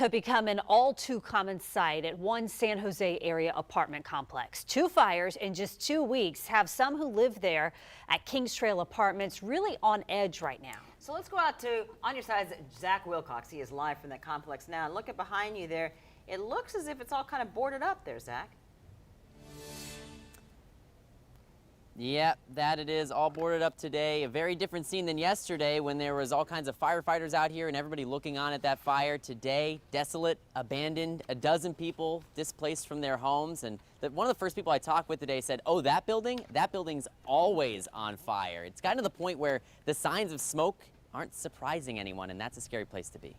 To become an all too common sight at one San Jose area apartment complex. Two fires in just 2 weeks have some who live there at Kings Trail Apartments really on edge right now. So let's go out to, on your side, Zach Wilcox. He is live from that complex now. And look at behind you there. It looks as if it's all kind of boarded up there, Zach. Yep, that it is, all boarded up today. A very different scene than yesterday when there was all kinds of firefighters out here and everybody looking on at that fire. Today, desolate, abandoned, a dozen people displaced from their homes. And one of the first people I talked with today said, oh, that building's always on fire. It's gotten to the point where the signs of smoke aren't surprising anyone, and that's a scary place to be.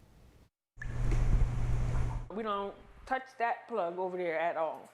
We don't touch that plug over there at all.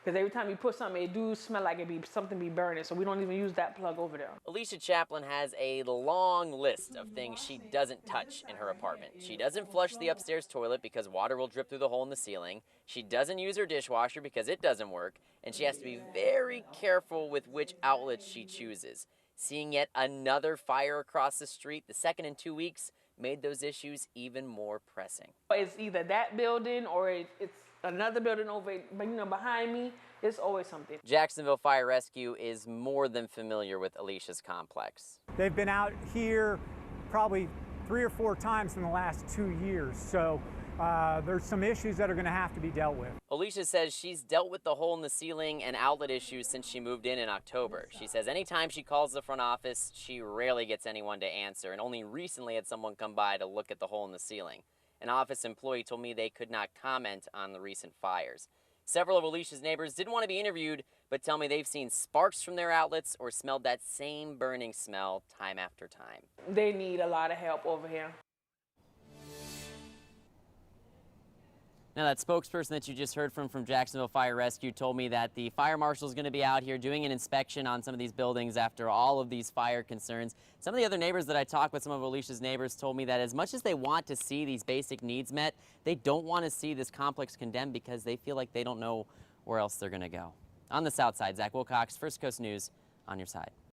Because every time you put something, it do smell like something be burning, so we don't even use that plug over there. Alicia Chaplin has a long list of things she doesn't touch in her apartment. She doesn't flush the upstairs toilet because water will drip through the hole in the ceiling. She doesn't use her dishwasher because it doesn't work. And she has to be very careful with which outlets she chooses. Seeing yet another fire across the street, the second in 2 weeks, made those issues even more pressing. It's either that building or it's another building over, behind me. It's always something. Jacksonville Fire Rescue is more than familiar with Alicia's complex. They've been out here probably 3 or 4 times in the last 2 years, so there's some issues that are going to have to be dealt with. Alicia says she's dealt with the hole in the ceiling and outlet issues since she moved in October. She says anytime she calls the front office, she rarely gets anyone to answer, and only recently had someone come by to look at the hole in the ceiling. An office employee told me they could not comment on the recent fires. Several of Alicia's neighbors didn't want to be interviewed, but tell me they've seen sparks from their outlets or smelled that same burning smell time after time. They need a lot of help over here. Now, that spokesperson that you just heard from Jacksonville Fire Rescue told me that the fire marshal is going to be out here doing an inspection on some of these buildings after all of these fire concerns. Some of the other neighbors that I talked with, some of Alicia's neighbors, told me that as much as they want to see these basic needs met, they don't want to see this complex condemned because they feel like they don't know where else they're going to go. On the south side, Zach Wilcox, First Coast News, on your side.